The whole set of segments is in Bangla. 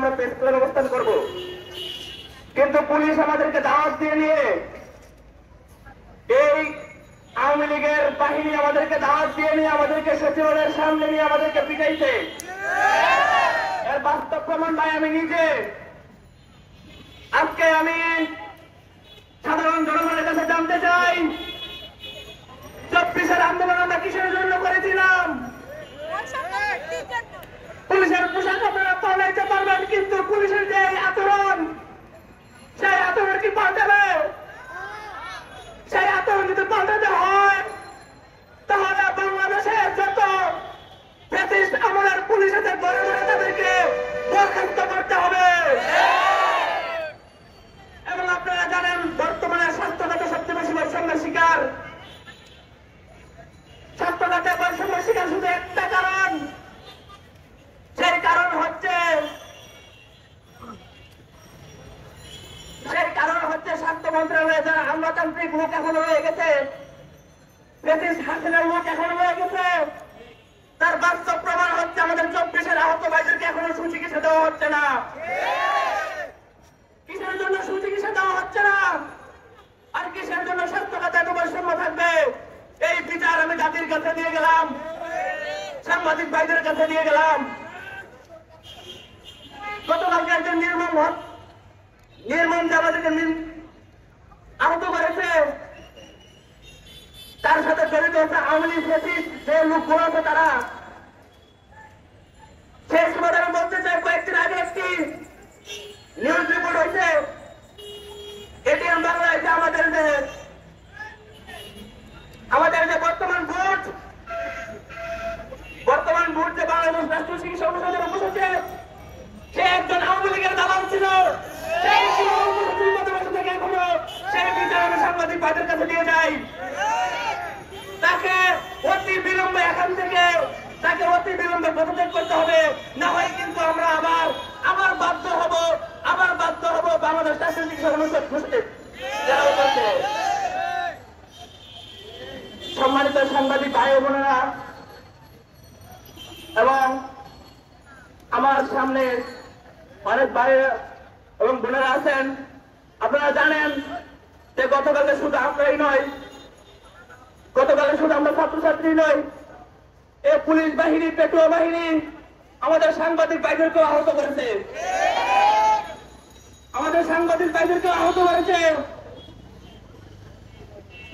আমরা প্রেস ক্লাবে অবস্থান করব, কিন্তু পুলিশ আমাদেরকে দাওয়াত দিয়ে নিয়ে এই আওয়ামী লীগের বাহিনী আমাদেরকে দাওয়াত দিয়ে নিয়ে আমাদেরকে সচিবালয়ের সামনে নিয়ে আমাদেরকে পিটাইছে। এর বাস্তব প্রমাণ ভাই আমি নিজে। আজকে আমি সাধারণ জনগণের কাছে জানতে চাই, 24-এর আন্দোলন আমরা কিসের জন্য করেছিলাম? পুলিশের পোশাক আপনারা পাল্টাইতে পারবেন, কিন্তু পুলিশের যে আচরণ, সেই আচরণ কি পাল্টাবে? সেই আচরণ যদি পাল্টাতে হয় তাহলে বাংলাদেশের যত ফ্যাসিস্ট আমলের পুলিশ আছে ধরে ধরে তাদেরকে বরখাস্ত করতে হবে। এবং আপনারা জানেন বর্তমানে স্বাস্থ্য খাতে সবচেয়ে বেশি বৈষম্যের শিকার। স্বাস্থ্য খাতে বৈষম্যের শিকার শুধু একটা কারণ, সেই কারণ হচ্ছে স্বাস্থ্য মন্ত্রণালয়ে যারা আমলাতান্ত্রিক লোক এখনো রয়ে গেছে, ফ্যাসিস্ট হাসিনার লোক এখনো রয়ে গেছে। তার বাস্তব প্রমাণ হচ্ছে আমাদের 24-এর আহত ভাইদেরকে এখনো সুচিকিৎসা দেওয়া হচ্ছে না। কিসের জন্য সুচিকিৎসা দেওয়া হচ্ছে না? আর কিসের জন্য স্বাস্থ্য খাতে এত বৈষম্য থাকবে? এই বিচার আমি জাতির কাছে দিয়ে গেলাম, সাংবাদিক ভাইদের কাছে দিয়ে গেলাম। গতকালকে একজন নির্মম যে আমাদেরকে আহত করেছে, তার সাথে জড়িত হচ্ছে আওয়ামী লীগ ফ্যাসিস্ট যে লোকগুলো আছে তারা। সেই সময় আমি বলতে চাই, কয়েকদিন আগে একটি নিউজ রিপোর্ট হয়েছে এটিএম বাংলায় যে আমাদের যে বর্তমান ভোট যে বাংলাদেশ রাষ্ট্রীয় চিকিৎসা অনুষদের উপসচিব, সে একজন আওয়ামী লীগের দালাল ছিল। সেই বিচার আমি সাংবাদিক ভাইদের কাছে দিয়ে যাই। তাকে অতি বিলম্বে এখান থেকে পদত্যাগ করতে হবে, না হয় কিন্তু আমরা আবার বাধ্য হব বাংলাদেশ রাষ্ট্রীয় চিকিৎসা অনুষদ ঘোষিত। সম্মানিত সাংবাদিক ভাই ও বোনেরা এবং আমার সামনে অনেক ভাই এবং বোনেরা আছেন, আপনারা জানেন যে গতকালে শুধু আমরাই নয়, গতকালে শুধু আমরা ছাত্রছাত্রী নই, এই পুলিশ বাহিনী, পেট্রোল বাহিনী আমাদের সাংবাদিক ভাইদেরকেও আহত করেছে।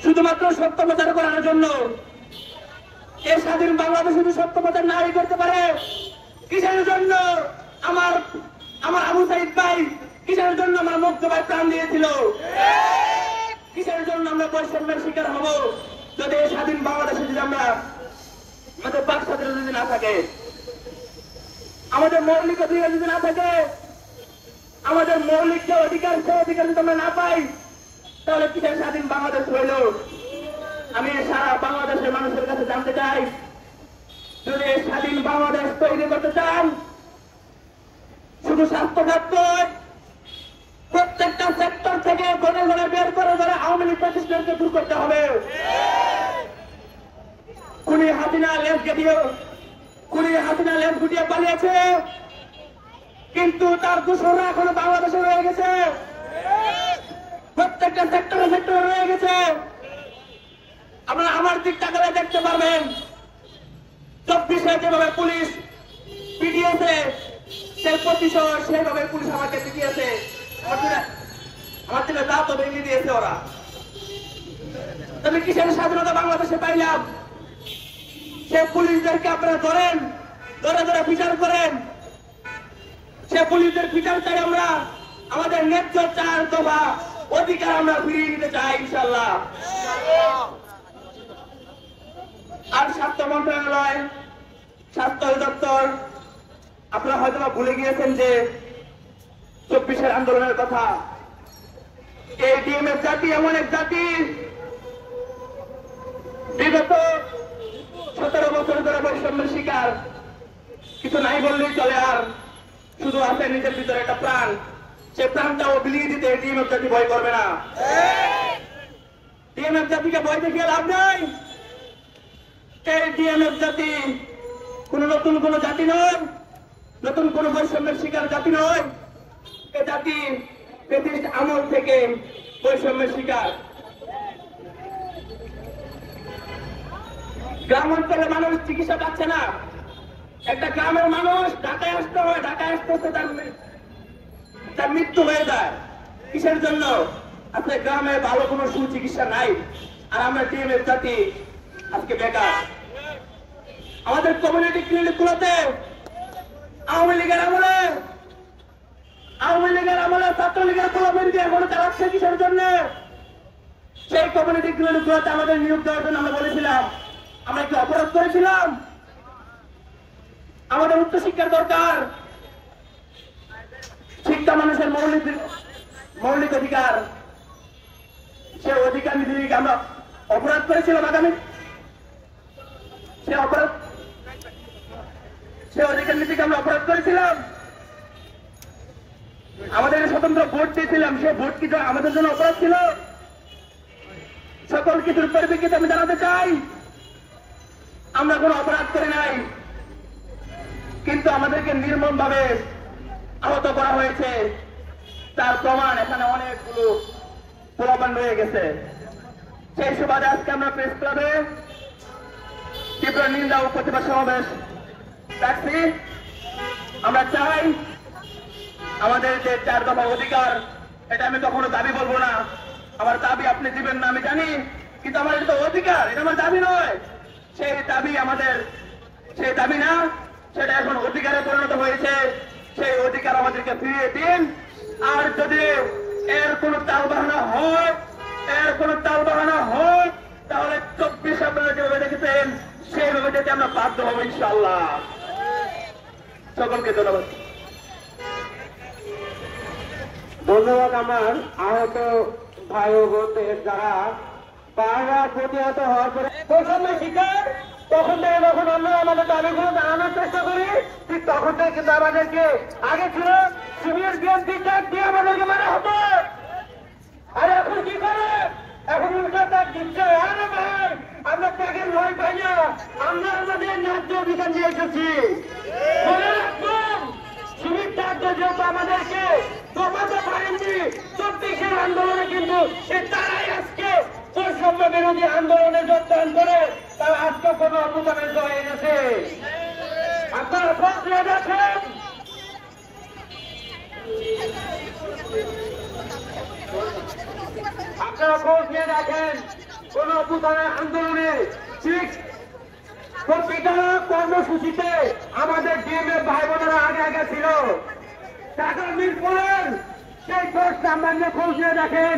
শুধুমাত্র সত্য প্রচার করার জন্য। এই স্বাধীন বাংলাদেশ শুধু সত্য প্রচার নাই করতে পারে। কিসের জন্য আমার আবু সাইদ ভাই, কিসের জন্য আমার মুগ্ধ ভাই প্রাণ দিয়েছিল? কিসের জন্য আমরা বৈষম্যের শিকার হব? যদি এই স্বাধীন বাংলাদেশে যদি আমাদের বাক স্বাধীনতা যদি না থাকে, আমাদের মৌলিক অধিকার যদি না থাকে, আমাদের মৌলিক যে অধিকার, সে অধিকার যদি আমরা না পাই, তাহলে কিসের স্বাধীন বাংলাদেশ হইল? আমি সারা বাংলাদেশের মানুষের কাছে জানতে চাই, যদি এই স্বাধীন বাংলাদেশ তৈরি করতে চান, শুধু স্বাস্থ্য খাত নয়, প্রত্যেকটা সেক্টর থেকে গড়ে গড়ে বের করে ধরে আওয়ামী লীগ প্রতিষ্ঠানকে দূর করতে হবে। খুনি হাসিনা লেজ গুটিয়ে পালিয়েছে, কিন্তু তার দূষণরা এখনো বাংলাদেশে রয়ে গেছে, প্রত্যেকটা সেক্টরে রয়ে গেছে। আপনারা আমার দিক তাকালে দেখতে পারবেন, 24-এ যেভাবে পুলিশ পিটিয়েছে, সেই 25 সেইভাবে পুলিশ আমাকে পিটিয়েছে। আমার থেকে দাঁত ভেঙে দিয়েছে ওরা। তবে কিসের স্বাধীনতা বাংলাদেশে পাইলাম? সে পুলিশদেরকে আপনারা ধরে বিচার করেন। সে পুলিশদের বিচার চাই আমরা, আমাদের ন্যায্য 4 দফা অধিকার আমরা ফিরিয়ে নিতে চাই ইনশাআল্লাহ। আর স্বাস্থ্য মন্ত্রণালয়, স্বাস্থ্য অধিদপ্তর, আপনারা হয়তো ভুলে গিয়েছেন যে 24-এর আন্দোলনের কথা। এই ডিএমএফ জাতি এমন এক জাতি, বিগত 17 বছর ধরে বৈষম্যের শিকার। কিছু নাই বললেই চলে, আর শুধু আছে নিজের ভিতরে একটা প্রাণ, সে প্রাণটাও বিলিয়ে দিতে ডিএমএফ জাতি ভয় করবে না। ডিএমএফ জাতিকে ভয় দেখিয়ে লাভ নাই। এই ডিএমএফ জাতি কোন নতুন কোন জাতি নয়। নতুন কোন বৈষম্যের শিকার জাতি নয়। এ জাতি ব্রিটিশ আমল থেকে বৈষম্যের শিকার। গ্রাম অঞ্চলে মানুষ চিকিৎসা পাচ্ছে না। একটা গ্রামের মানুষ ঢাকায় আসতে হয়, ঢাকায় আসতে আসতে তার মৃত্যু হয়ে যায়। কিসের জন্য? আসলে গ্রামে ভালো কোনো সুচিকিৎসা নাই। আর আমরা টিএমএফ জাতি আজকে বেকার। আমাদের কমিউনিটি ক্লিনিক গুলোতে আওয়ামী লীগের আমলে ছাত্রলীগের কমিউনিটি এখনো চালাচ্ছে কিসের জন্য? সেই কমিউনিটি ক্লিনিক গুলোতে আমাদের নিয়োগ দেওয়ার জন্য আমরা বলেছিলাম। আমরা কি অপরাধ করেছিলাম? আমাদের উচ্চশিক্ষার দরকার। শিক্ষা মানুষের মৌলিক অধিকার। সে অধিকার নীতি আমরা অপরাধ করেছিলাম। সে অধিকার নীতিকে আমরা অপরাধ করেছিলাম। আমাদের স্বতন্ত্র ভোট দিয়েছিলাম, সে ভোট কি আমাদের জন্য অপরাধ ছিল? সকল কিছুর পরিপ্রেক্ষিতে আমি জানাতে চাই, আমরা কোনো অপরাধ করি নাই, কিন্তু আমাদেরকে নির্মম ভাবে আহত করা হয়েছে। তার প্রমাণ এখানে অনেকগুলো প্রমাণ রয়ে গেছে। সেই সুবাদে আজকে আমরা প্রেস ক্লাবে তীব্র নিন্দা ও প্রতিবাদ সমাবেশ রাখছি। আমরা চাই আমাদের যে 4 দফা অধিকার, এটা আমি কখনো দাবি বলবো না। আমার দাবি আপনি দিবেন না আমি জানি, কিন্তু আমার এটা অধিকার, এটা আমার দাবি নয়। সেই দাবি না, সেটা এখন অধিকারে পরিণত হয়েছে। সেই অধিকার আমাদেরকে ফিরিয়ে দিন। আর যদি এর কোন তালবাহানা হয় তাহলে 24 আপনারা যেভাবে দেখেছেন সেইভাবে যেতে আমরা বাধ্য হবো ইনশাআল্লাহ। সকলকে ধন্যবাদ। ধন্যবাদ আমার আহত ভাই ও বোনদের যারা বারবার প্রতিহত হওয়ার পরে বৈষম্যের শিকার। তখন থেকে যখন আমরা আমাদের দাবিগুলো জানানোর চেষ্টা করি, ঠিক তখন থেকে কিন্তু আমাদেরকে আগে ছিল সিনিয়র বিএনপি ট্যাগ দিয়ে আমাদেরকে মারা হতো। আর এখন কি করে? এখন উল্টা ট্যাগ দিচ্ছে। আরে ভাই, আমরা ট্যাগের ভয় পাই না, আমরা আমাদের ন্যায্য অধিকার নিয়ে এসেছি। মনে রাখবেন, সিনিয়র ট্যাগ যেহেতু আমাদেরকে দমাতে পারেননি 24-এর আন্দোলনে, কিন্তু তারাই আজকে বৈষম্য বিরোধী আন্দোলনে যোগদান করে তারা আজকে কোনো অবদানের জয় এনেছে। আপনারা খোঁজ নিয়ে দেখেন, কোন অভ্যুত্থানের আন্দোলনে ঠিক প্রতিটা কর্মসূচিতে আমাদের টিএমএফ ভাই বোনেরা আগে ছিল। ঢাকার মিরপুরের সেই পোস্ট নাম্বার নিয়ে খোঁজ নিয়ে দেখেন।